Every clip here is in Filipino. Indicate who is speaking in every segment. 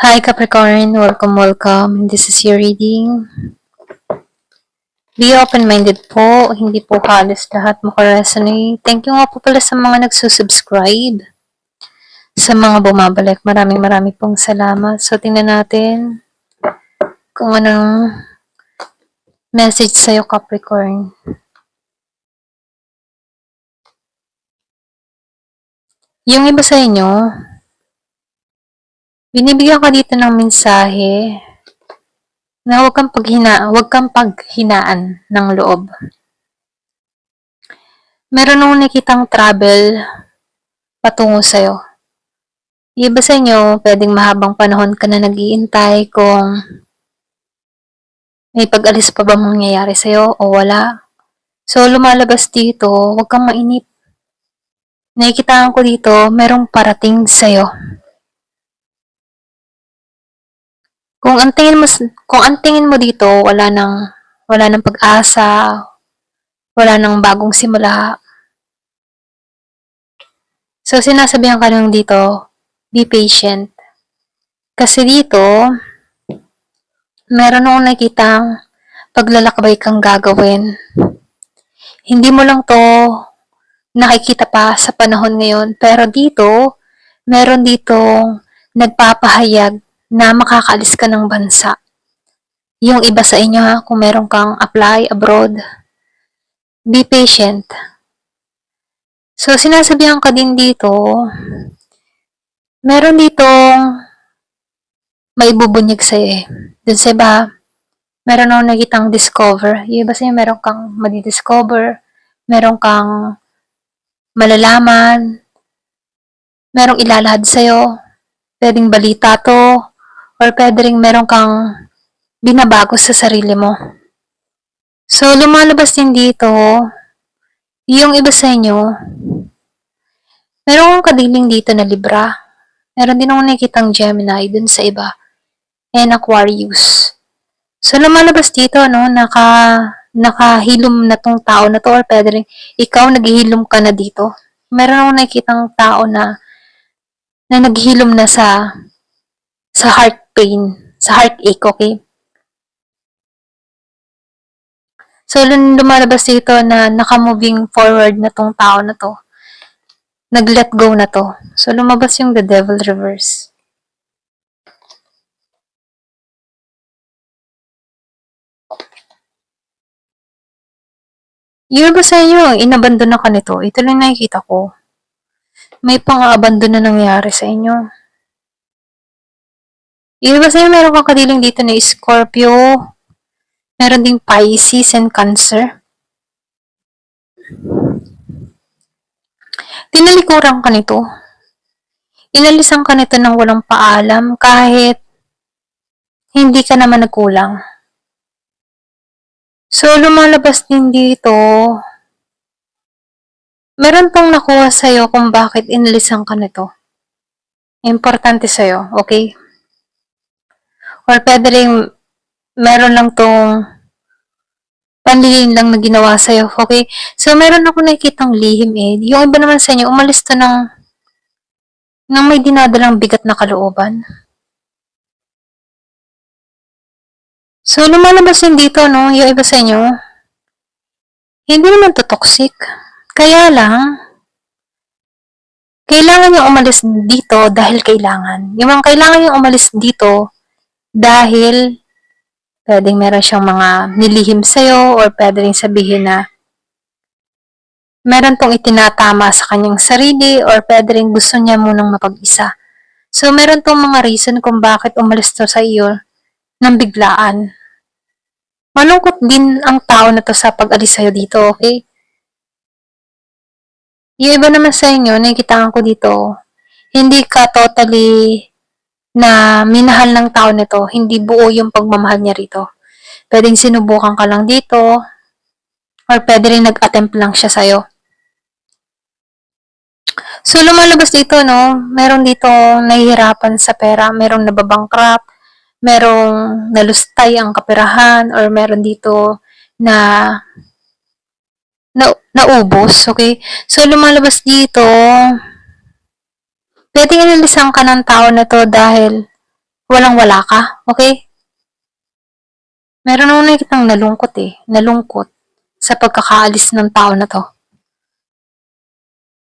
Speaker 1: Hi Capricorn, welcome. This is your reading. Be open-minded po, hindi po halos lahat makaresonate. Thank you nga po pala sa mga nagsusubscribe. Sa mga bumabalik, maraming pong salamat. So, tingnan natin kung anong message sa'yo Capricorn. Yung iba sa inyo, binibigyan ka dito ng mensahe na huwag kang paghinaan ng loob. Meron nung nakitang travel patungo sa'yo. Iba sa inyo, pwedeng mahabang panahon ka na nag-iintay kung may pag-alis pa ba mangyayari sa'yo o wala. So, lumalabas dito, huwag kang mainip. Nakikitaan ko dito, merong parating sa'yo. Kung ang tingin mo dito, wala nang pag-asa, wala nang bagong simula. So, sinasabihan ka lang dito, be patient. Kasi dito, meron akong nakitang paglalakbay kang gagawin. Hindi mo lang to nakikita pa sa panahon ngayon. Pero dito, meron ditong nagpapahayag na makakaalis ka ng bansa. Yung iba sa inyo ha, kung meron kang apply abroad, be patient. So, sinasabihan ka din dito, meron ditong may bubunyag sa'yo eh. Dun sa iba, meron akong nakitang discover. Yung iba sa'yo, meron kang madidiscover, meron kang malalaman, merong ilalahad sa'yo, pwedeng balita to, or pwede rin meron kang binabago sa sarili mo. So, lumalabas din dito, yung iba sa inyo, meron kang kadiling dito na Libra. Meron din akong nakikitang Gemini dun sa iba. And Aquarius. So, lumalabas dito, no, nakahilom na tong tao na to, or pwede rin, ikaw naghihilom ka na dito. Meron akong nakikitang tao na naghihilom na sa heart pain, sa heartache, okay? So, lumalabas dito na naka-moving forward na tong tao na to. Nag-let go na to. So, lumabas yung the devil reverse. Yung iba sa inyo, inabandon na ka nito. Ito lang nakikita ko. May pang-abandon na nangyari sa inyo. Yung iba sa inyo, meron kang kadiling dito na Scorpio. Meron ding Pisces and Cancer. Tinalikuran ka nito. Inalisan ka nito ng walang paalam kahit hindi ka naman nagkulang. So, lumalabas din dito, meron pong nakuha sa'yo kung bakit inalisan ka nito. Importante sa'yo, okay? Or pwede rin, meron lang tong panlilin lang na ginawa sa'yo, okay? So, meron ako nakikitang lihim eh. Yung iba naman sa inyo, umalis to ng may dinadalang bigat na kalooban. So, lumalabas din dito, no? Yung iba sa inyo, hindi naman to toxic. Kaya lang, kailangan yung umalis dito dahil kailangan. Yung mga kailangan yung umalis dito dahil pwedeng meron siyang mga nilihim sa'yo or pwede rin sabihin na meron tong itinatama sa kanyang sarili or pwede rin gusto niya munang mapag-isa. So, meron tong mga reason kung bakit umalis to sa iyo ng biglaan. Malungkot din ang tao na to sa pag-alis sa'yo dito, okay? Yung iba naman sa inyo, nakikita ko dito, hindi ka totally na minahal ng tao nito, hindi buo yung pagmamahal niya rito. Pwedeng sinubukan ka lang dito, or pwede rin nag-attempt lang siya sa'yo. So, lumalabas dito, no, meron dito nahihirapan sa pera, merong nababangkrap, merong nalustay ang kaperahan, or meron dito na naubos, okay? So, lumalabas dito, pwedeng inalisan ka ng tao na to dahil walang-wala ka, okay? Meron akong nakikitang nalungkot eh, nalungkot sa pagkakaalis ng tao na 'to.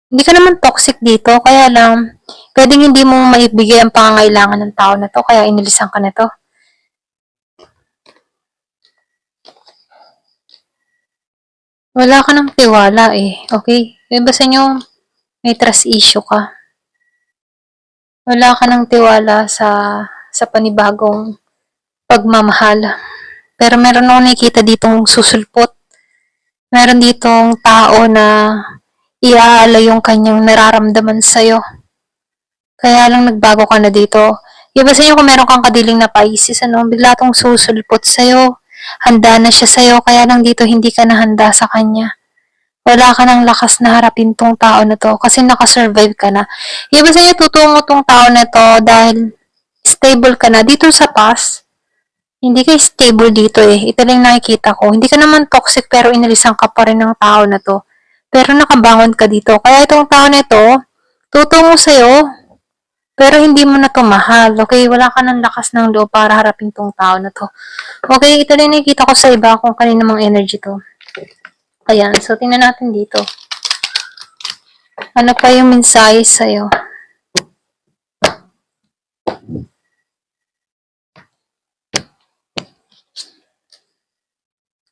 Speaker 1: Hindi ka naman toxic dito, kaya lang puwedeng hindi mo maibigay ang pangangailangan ng tao na 'to kaya inilisan ka nito. Wala ka ng tiwala eh, okay? Yung iba sa inyo may trust issue ka. Wala ka ng tiwala sa panibagong pagmamahal. Pero meron akong nakikita ditong susulpot. Meron ditong tao na iaalay yung kanyang nararamdaman sa'yo. Kaya lang nagbago ka na dito. Iba sa inyo kung meron kang kadiling na Pisces, ano, bigla tong susulpot sa'yo. Handa na siya sa'yo, kaya lang dito hindi ka na handa sa kanya. Wala ka ng lakas na harapin tong tao na to kasi nakasurvive ka na. Iba sa inyo tutungo tong tao na to dahil stable ka na. Dito sa past, hindi ka stable dito eh. Ito lang nakikita ko. Hindi ka naman toxic pero inalisan ka pa rin ng tao na to. Pero nakabangon ka dito. Kaya itong tao na to, tutungo sa'yo, pero hindi mo na to mahal. Okay? Wala ka ng lakas ng loob para harapin tong tao na to. Okay? Ito lang nakikita ko sa iba kung kanina mang energy to. Ayan. So, tingnan natin dito. Ano pa yung mensahe sa'yo?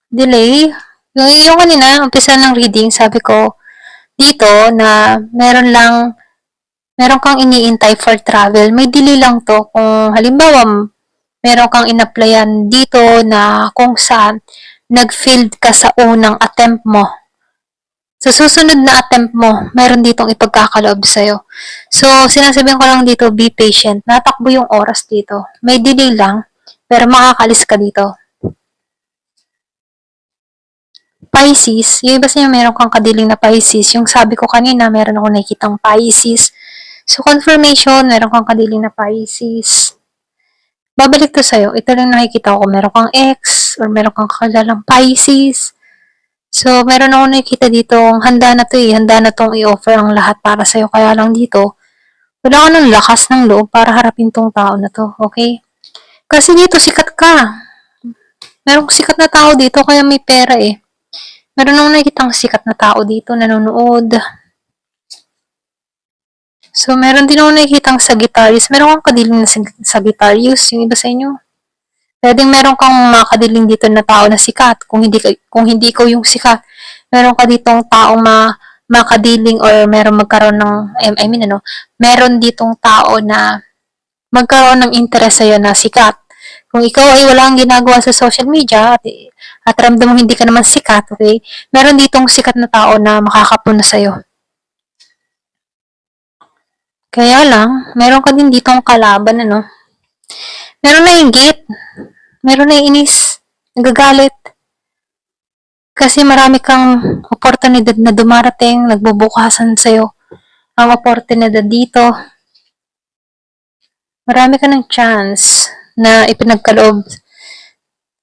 Speaker 1: Delay? Yung kanina, umpisa ng reading, sabi ko, dito na meron kang iniintay for travel. May delay lang to. Kung halimbawa, meron kang in-applyan dito na kung saan nag-failed ka sa unang attempt mo. Sa susunod na attempt mo, meron ditong ipagkakaloob sa'yo. So, sinasabihan ko lang dito, be patient. Natakbo yung oras dito. May delay lang, pero makakalis ka dito. Pisces, yung iba sa inyo meron kang kadiling na Pisces. Yung sabi ko kanina, meron ako nakikitang Pisces. So, confirmation, meron kang kadiling na Pisces. Babalik to sa'yo. Ito lang nakikita ko. Meron kang ex or meron kang kakalang Pisces. So, meron ako nakikita dito, handa na to eh. Handa na tong i-offer ang lahat para sa'yo. Kaya lang dito, wala ka ng lakas ng loob para harapin tong tao na to. Okay? Kasi dito, sikat ka. Merong sikat na tao dito, kaya may pera eh. Meron akong nakikitang sikat na tao dito, nanonood. So, meron din ako nakikitang Sagittarius. Meron kang kadiling na Sagittarius, yung iba sa inyo. Pwedeng meron kang makadiling dito na tao na sikat. Kung hindi ikaw yung sikat, meron ka ditong taong makadiling or meron magkaroon ng, meron ditong tao na magkaroon ng interest sa'yo na sikat. Kung ikaw ay walang ginagawa sa social media at ramdam mo hindi ka naman sikat, okay? Meron ditong sikat na tao na makakapuna sa'yo. Kaya lang, meron ka din ditong kalaban, ano? Meron na inggit. Meron na inis. Nagagalit. Kasi marami kang oportunidad na dumarating, nagbubukasan sa'yo ang oportunidad dito. Marami ka ng chance na ipinagkaloob.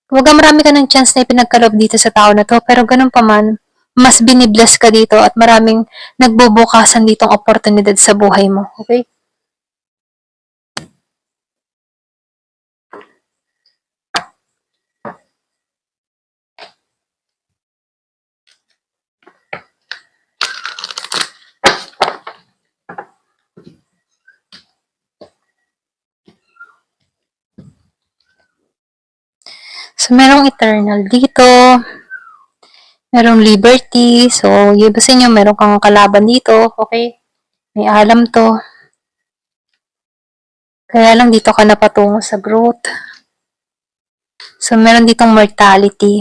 Speaker 1: Kumbaga marami ka ng chance na ipinagkaloob dito sa tao na to, pero ganun pa man, mas binibless ka dito at maraming nagbubukasan ditong oportunidad sa buhay mo. Okay? So, merong eternal dito. Merong liberty. So, yung iba sa inyo, meron kang kalaban dito. Okay? May alam to. Kaya lang dito ka napatungo sa growth. So, meron ditong mortality.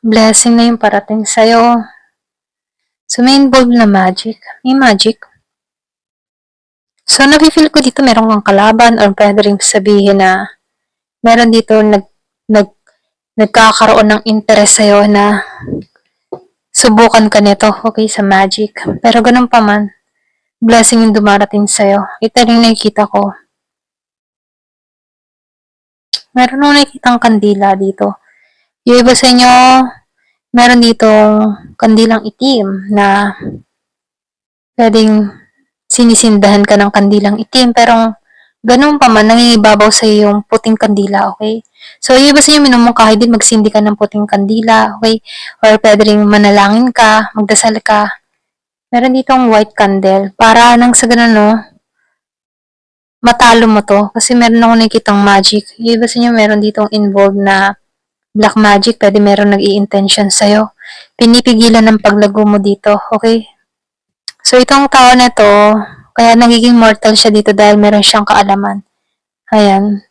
Speaker 1: Blessing na yung parating sa'yo. So, may involved na magic. May magic. So, nafe-feel ko dito meron kang kalaban or pwede rin sabihin na meron dito nagkakaroon ng interest sa'yo na subukan ka nito, okay, sa magic. Pero ganun pa man, blessing yung dumarating sa'yo. Ito rin nakikita ko. Meron akong nakikitang kandila dito. Yung iba sa inyo, meron ditong kandilang itim na pwedeng sinisindahan ka ng kandilang itim, pero ganun pa man, nangingibabaw sa yung puting kandila, okay? So, yung iba sa inyo, minumungkahi din, magsindi ka ng puting kandila, okay? Or pwede rin manalangin ka, magdasal ka. Meron ditong white candle, para nang sa ganun, no, matalo mo to. Kasi meron ako nakikitang magic. Yung iba sa inyo, meron ditong involved na black magic, pwede meron nag-i-intention sa'yo. Pinipigilan ng paglago mo dito, okay? So, itong tao na to, kaya nagiging mortal siya dito dahil meron siyang kaalaman. Ayan.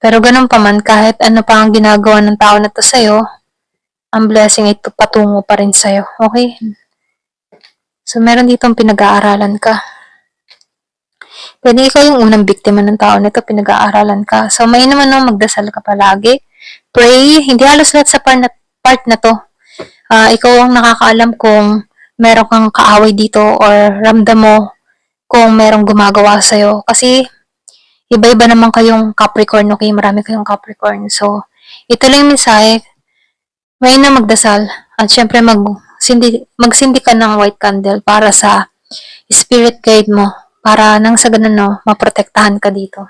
Speaker 1: Pero ganun pa man, kahit ano pa ang ginagawa ng tao na to sa'yo, ang blessing ay patungo pa rin sa'yo. Okay? So, meron ditong pinag-aaralan ka. Pwede ikaw yung unang biktima ng tao na to, pinag-aaralan ka. So, may naman no, magdasal ka palagi. Pray. Hindi halos lahat sa part na to. Ikaw ang nakakaalam kung meron kang kaaway dito or ramdam mo kung merong gumagawa sa'yo. Kasi, iba-iba naman kayong Capricorn, okay? Marami kayong Capricorn. So, ito lang yung mensahe. May na magdasal. At syempre, magsindi ka ng white candle para sa spirit guide mo. Para nang sa ganun, no, maprotektahan ka dito.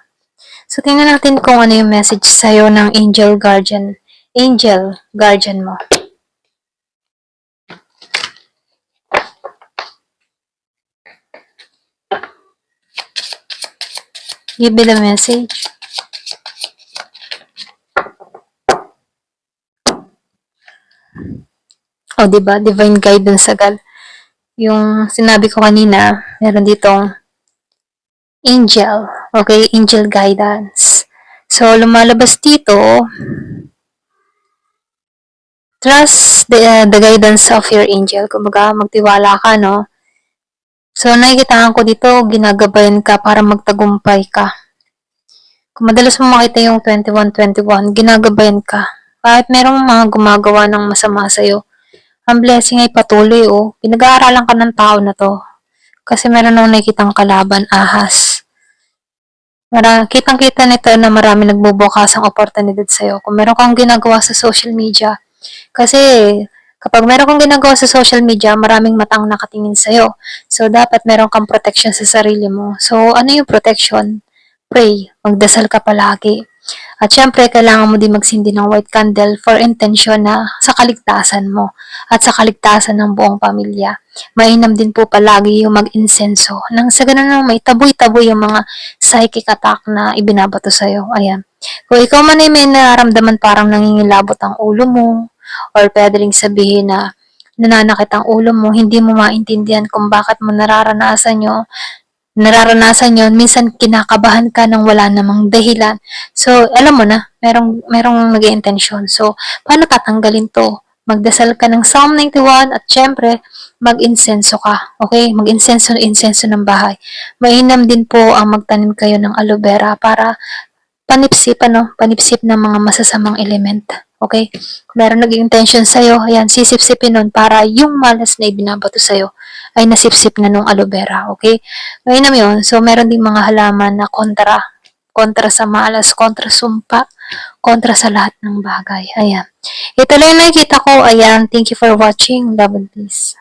Speaker 1: So, tingnan natin kung ano yung message sa'yo ng angel guardian mo. Give me the message. O, diba? Divine guidance agad. Yung sinabi ko kanina, meron ditong angel. Okay? Angel guidance. So, lumalabas dito, trust the guidance of your angel. Kumbaga, magtiwala ka, no? So, nakikita ko dito, ginagabayan ka para magtagumpay ka. Kung madalas mo makita yung 21-21, ginagabayan ka. Kahit merong mga gumagawa ng masama sa'yo, ang blessing ay patuloy, oh. Pinag-aaralan ka ng tao na to. Kasi meron akong nakikitang kalaban, ahas. Kitang-kita nito na marami nagbubukas ang oportunidad sa'yo. Kung meron kang ginagawa sa social media, kasi kapag meron kang ginagawa sa social media, maraming matang nakatingin sa'yo. So, dapat meron kang protection sa sarili mo. So, ano yung protection? Pray. Magdasal ka palagi. At syempre, kailangan mo din magsindi ng white candle for intention na sa kaligtasan mo at sa kaligtasan ng buong pamilya. Mainam din po palagi yung mag-insenso nang sa ganun na may taboy-taboy yung mga psychic attack na ibinabato sa'yo. Ayan. Kung ikaw man ay may nararamdaman parang nangingilabot ang ulo mo or pwede rin sabihin na nananakit ang ulo mo, hindi mo maintindihan kung bakit mo nararanasan yun, minsan kinakabahan ka nang wala namang dahilan. So, alam mo na, merong nag-i-intensyon. So, paano tatanggalin to? Magdasal ka ng Psalm 91 at syempre, mag-insenso ka. Okay? Mag-insenso ng bahay. Mainam din po ang magtanim kayo ng aloe vera para panipsip ng mga masasamang element. Okay? Kung meron nag-intention sa'yo, ayan, sisip-sipin nun para yung malas na ibinabato sa'yo ay nasipsip na nung aloe vera. Okay? Ngayon naman yun, so meron din mga halaman na kontra sa malas, kontra sumpa, kontra sa lahat ng bagay. Ayan. Ito lang yung nakikita ko. Ayan. Thank you for watching. Love and peace.